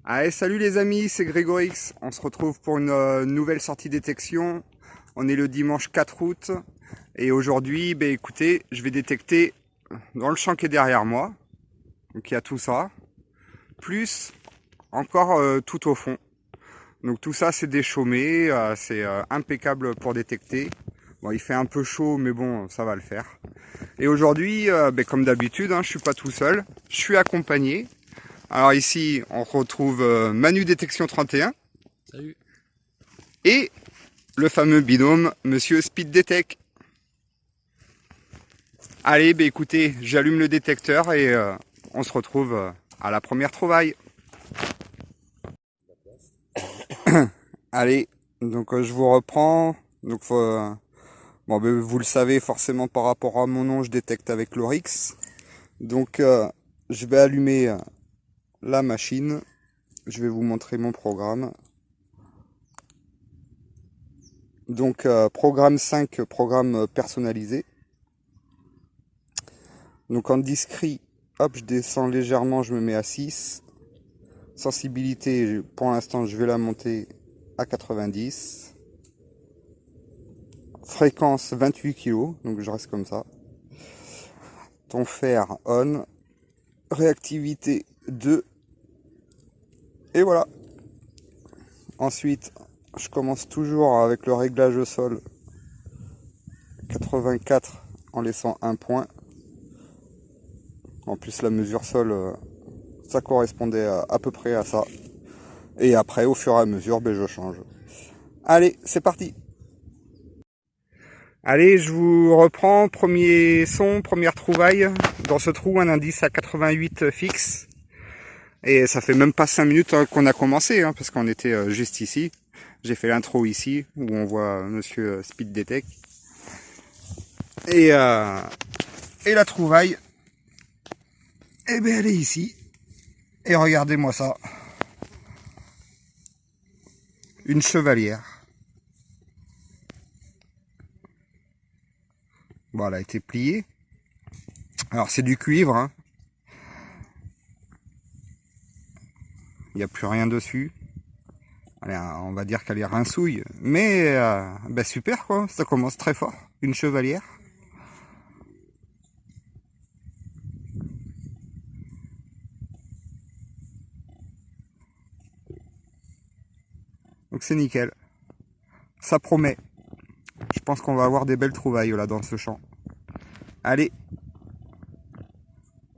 Allez, salut les amis, c'est Grégorix. On se retrouve pour une nouvelle sortie détection. On est le dimanche 4 août. Et aujourd'hui, écoutez, je vais détecter dans le champ qui est derrière moi. Donc il y a tout ça. Plus encore tout au fond. Donc tout ça c'est déchaumé. C'est impeccable pour détecter. Bon, il fait un peu chaud, mais bon, ça va le faire. Et aujourd'hui, comme d'habitude, je suis pas tout seul. Je suis accompagné. Alors ici, on retrouve Manu Détection 31. Salut. Et le fameux binôme, Monsieur Speed Detect. Allez, écoutez, j'allume le détecteur et on se retrouve à la première trouvaille. Allez, donc je vous reprends. Donc vous le savez forcément par rapport à mon nom, je détecte avec l'Oryx. Donc je vais allumer la machine. Je vais vous montrer mon programme. Donc programme 5, programme personnalisé. Donc en discret, hop, je descends légèrement, je me mets à 6. Sensibilité, pour l'instant, je vais la monter à 90. Fréquence 28 kg, donc je reste comme ça. Ton fer on. Réactivité 2. Et voilà. Ensuite, je commence toujours avec le réglage au sol 84 en laissant un point. En plus, la mesure sol, ça correspondait à peu près à ça. Et après, au fur et à mesure, je change. Allez, c'est parti. Allez, je vous reprends. Premier son, première trouvaille. Dans ce trou, un indice à 88 fixe. Et ça fait même pas 5 minutes qu'on a commencé, parce qu'on était juste ici. J'ai fait l'intro ici, où on voit Monsieur Speed Detect. Et la trouvaille, elle est ici. Et regardez-moi ça. Une chevalière. Bon, elle a été pliée. Alors c'est du cuivre. Il n'y a plus rien dessus. Allez, on va dire qu'elle est rincouille. Mais super quoi, ça commence très fort. Une chevalière. Donc c'est nickel. Ça promet. Je pense qu'on va avoir des belles trouvailles là dans ce champ. Allez.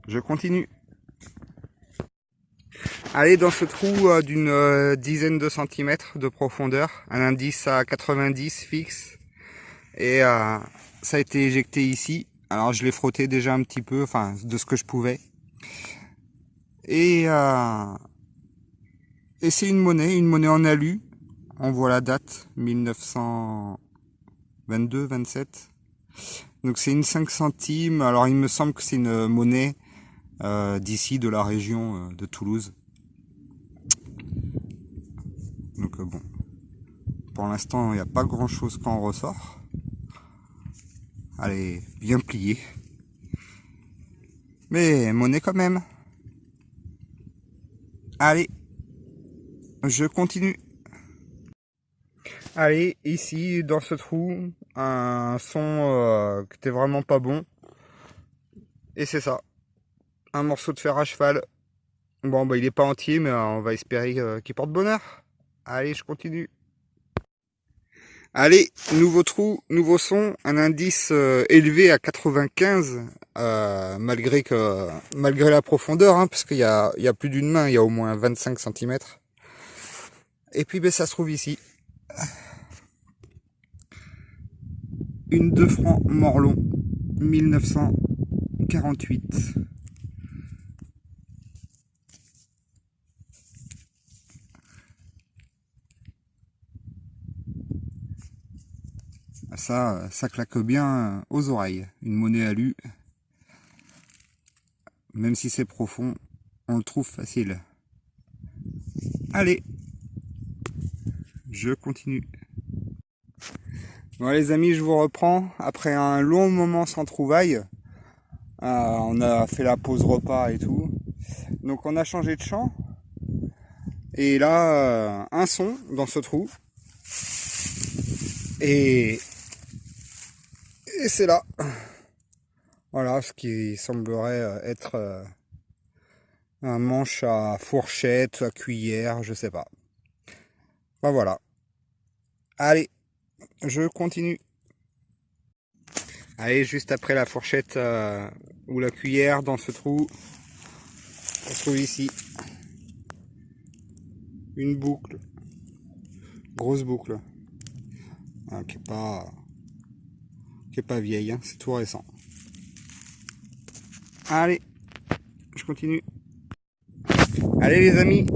Je continue. Allez, dans ce trou d'une dizaine de centimètres de profondeur, un indice à 90 fixe. Et ça a été éjecté ici. Alors je l'ai frotté déjà un petit peu, enfin de ce que je pouvais. Et c'est une monnaie en alu. On voit la date, 1922-27. Donc c'est une 5 centimes. Alors il me semble que c'est une monnaie d'ici, de la région de Toulouse. Donc bon, pour l'instant il n'y a pas grand chose qui en ressort. Elle est bien pliée. Mais monnaie quand même. Allez, je continue. Allez, ici, dans ce trou, un son qui était vraiment pas bon. Et c'est ça. Un morceau de fer à cheval. Bon, il est pas entier, mais on va espérer qu'il porte bonheur. Allez, je continue. Allez, nouveau trou, nouveau son, un indice élevé à 95, malgré la profondeur, parce qu'il y a plus d'une main, il y a au moins 25 cm. Et puis ça se trouve ici. Une 2 francs Morlon, 1948. Ça claque bien aux oreilles. Une monnaie alu. Même si c'est profond, on le trouve facile. Allez, je continue. Bon les amis, je vous reprends. Après un long moment sans trouvaille, on a fait la pause repas et tout. Donc on a changé de champ. Et là, un son dans ce trou. Et c'est là. Voilà ce qui semblerait être un manche à fourchette, à cuillère, je sais pas. Ben voilà. Allez, je continue. Allez, juste après la fourchette ou la cuillère dans ce trou, on trouve ici une boucle, grosse boucle, qui est pas vieille, hein, c'est tout récent. Allez, je continue. Allez les amis,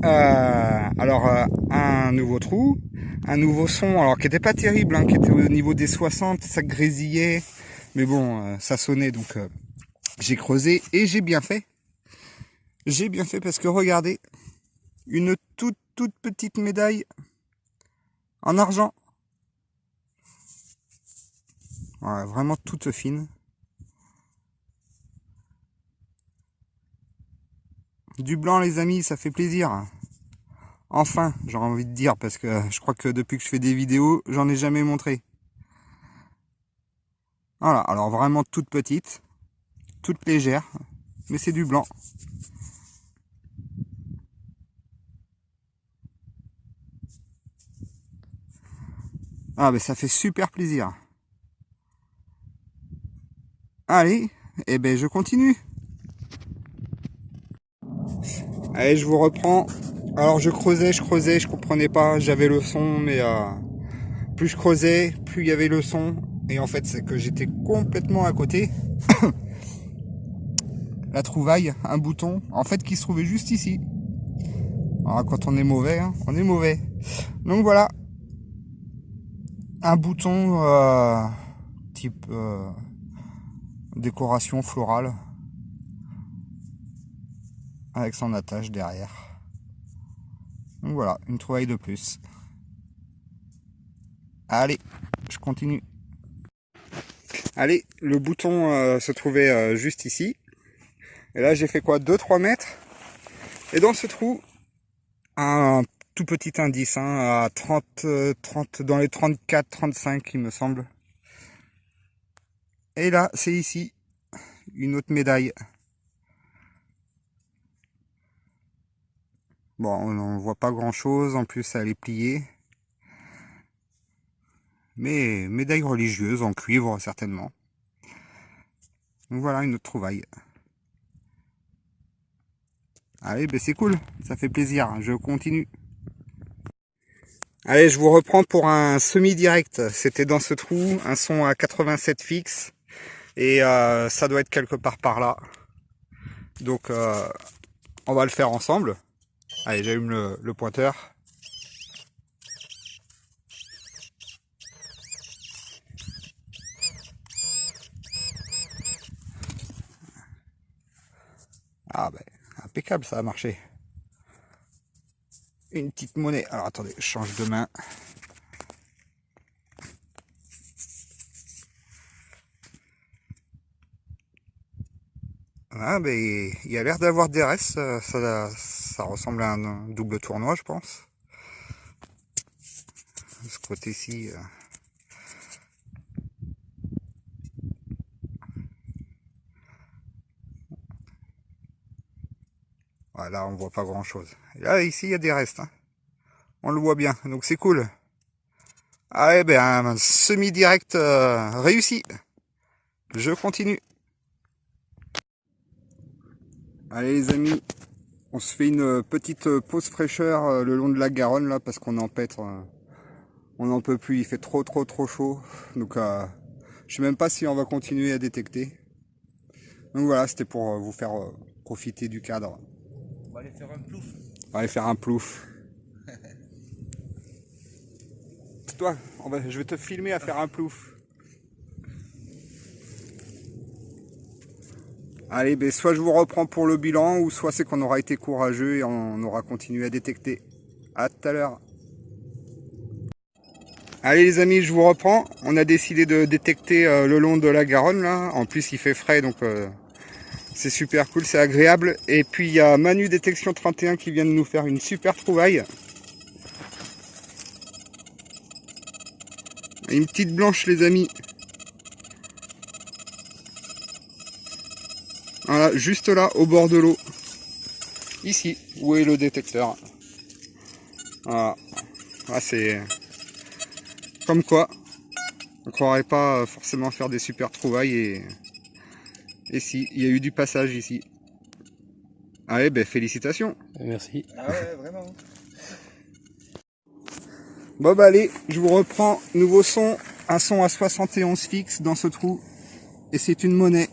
alors un nouveau trou, un nouveau son, alors qui était pas terrible, hein, qui était au niveau des 60, ça grésillait, mais bon, ça sonnait, donc j'ai creusé et j'ai bien fait. J'ai bien fait parce que regardez, une toute petite médaille en argent. Voilà, vraiment toute fine. Du blanc les amis, ça fait plaisir. Enfin, j'aurais envie de dire, parce que je crois que depuis que je fais des vidéos, j'en ai jamais montré. Voilà, alors vraiment toute petite, toute légère, mais c'est du blanc. Ah ben ça fait super plaisir. Allez, et ben je continue. Allez, je vous reprends. Alors je creusais, je comprenais pas, j'avais le son, mais plus je creusais, plus il y avait le son. Et en fait, c'est que j'étais complètement à côté. La trouvaille, un bouton, en fait, qui se trouvait juste ici. Alors, quand on est mauvais, hein, on est mauvais. Donc voilà, un bouton type décoration florale avec son attache derrière. Donc voilà, une trouvaille de plus. Allez, je continue. Allez, le bouton se trouvait juste ici. Et là, j'ai fait quoi, 2-3 mètres. Et dans ce trou, un tout petit indice, hein, à 30, dans les 34-35, il me semble. Et là, c'est ici, une autre médaille. Bon, on n'en voit pas grand chose, en plus elle est pliée. Mais médaille religieuse, en cuivre certainement. Donc voilà, une autre trouvaille. Allez, ben c'est cool, ça fait plaisir, je continue. Allez, je vous reprends pour un semi-direct. C'était dans ce trou, un son à 87 fixe. Et ça doit être quelque part par là. Donc on va le faire ensemble. Allez, j'allume le pointeur. Ah ben, impeccable, ça a marché. Une petite monnaie. Alors attendez, je change de main. Ah ben, il y a l'air d'avoir des restes. Ça ressemble à un double tournoi, je pense. De ce côté-ci. Voilà, on voit pas grand chose. Et là, ici, il y a des restes. Hein. On le voit bien, donc c'est cool. Allez, ben, un semi-direct réussi. Je continue. Allez les amis, on se fait une petite pause fraîcheur le long de la Garonne là, parce qu'on empêtre. On n'en peut plus, il fait trop chaud. Donc je sais même pas si on va continuer à détecter. Donc voilà, c'était pour vous faire profiter du cadre. On va aller faire un plouf. On va aller faire un plouf. Toi, je vais te filmer à faire un plouf. Allez, ben, soit je vous reprends pour le bilan, ou soit c'est qu'on aura été courageux et on aura continué à détecter. À tout à l'heure. Allez les amis, je vous reprends. On a décidé de détecter le long de la Garonne là. En plus il fait frais, donc C'est super cool, c'est agréable. Et puis il y a Manu Détection 31 qui vient de nous faire une super trouvaille. Une petite blanche les amis. Voilà, juste là, au bord de l'eau. Ici, où est le détecteur. Voilà. Ah, c'est... Comme quoi, on ne croirait pas forcément faire des super trouvailles et si, il y a eu du passage ici. Allez, ben félicitations. Merci. Ah ouais, vraiment. Bon bah allez, je vous reprends, nouveau son, un son à 71 fixe dans ce trou. Et c'est une monnaie.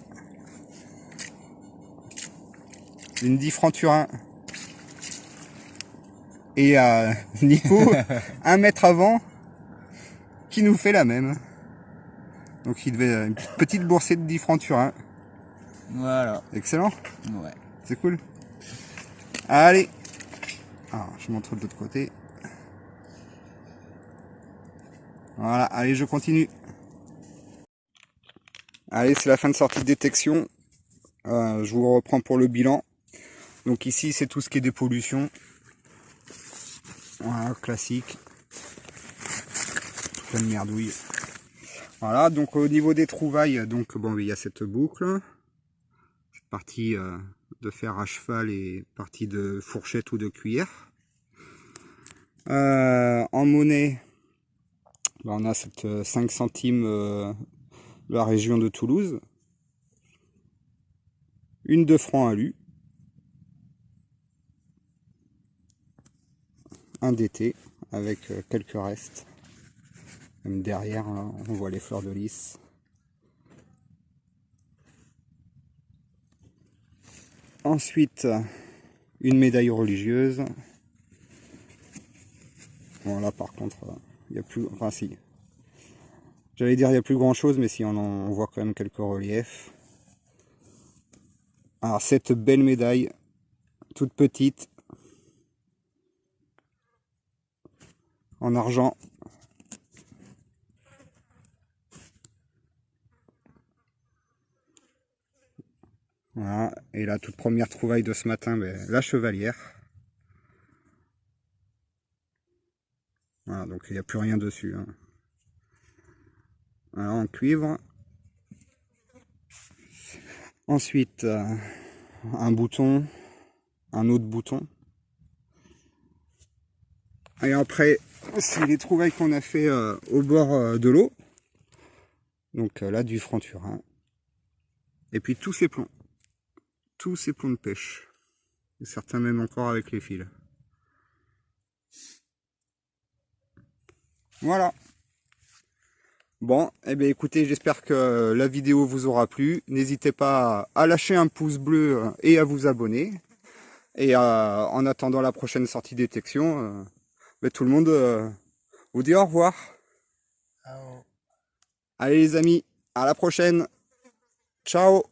Une 10 francs Turin. Et Nico, 1 mètre avant, qui nous fait la même. Donc il devait une petite boursée de 10 francs Turin. Voilà. Excellent. Ouais. C'est cool. Allez. Alors, je montre de l'autre côté. Voilà, allez, je continue. Allez, c'est la fin de sortie de détection. Je vous reprends pour le bilan. Donc ici, c'est tout ce qui est dépollution. Voilà, classique. Plein de merdouille. Voilà, donc au niveau des trouvailles, donc bon, il y a cette boucle. Cette partie de fer à cheval et partie de fourchette ou de cuillère. En monnaie, on a cette 5 centimes de la région de Toulouse. Une 2 francs alu. Un DT avec quelques restes. Même derrière, là, on voit les fleurs de lys. Ensuite, une médaille religieuse. Bon, là par contre, il n'y a plus... Enfin si. J'allais dire il n'y a plus grand chose, mais si, on voit quand même quelques reliefs. Alors cette belle médaille, toute petite, en argent. Voilà, et la toute première trouvaille de ce matin, ben, la chevalière. Voilà, donc il n'y a plus rien dessus. Hein. Voilà, en cuivre. Ensuite, un bouton, un autre bouton. Et après, c'est les trouvailles qu'on a fait au bord de l'eau. Donc là, du franc Turin. Et puis tous ces plombs. Tous ces plombs de pêche. Et certains même encore avec les fils. Voilà. Bon, eh bien écoutez, j'espère que la vidéo vous aura plu. N'hésitez pas à lâcher un pouce bleu et à vous abonner. Et en attendant la prochaine sortie détection, tout le monde vous dit au revoir. Allez les amis, à la prochaine. Ciao.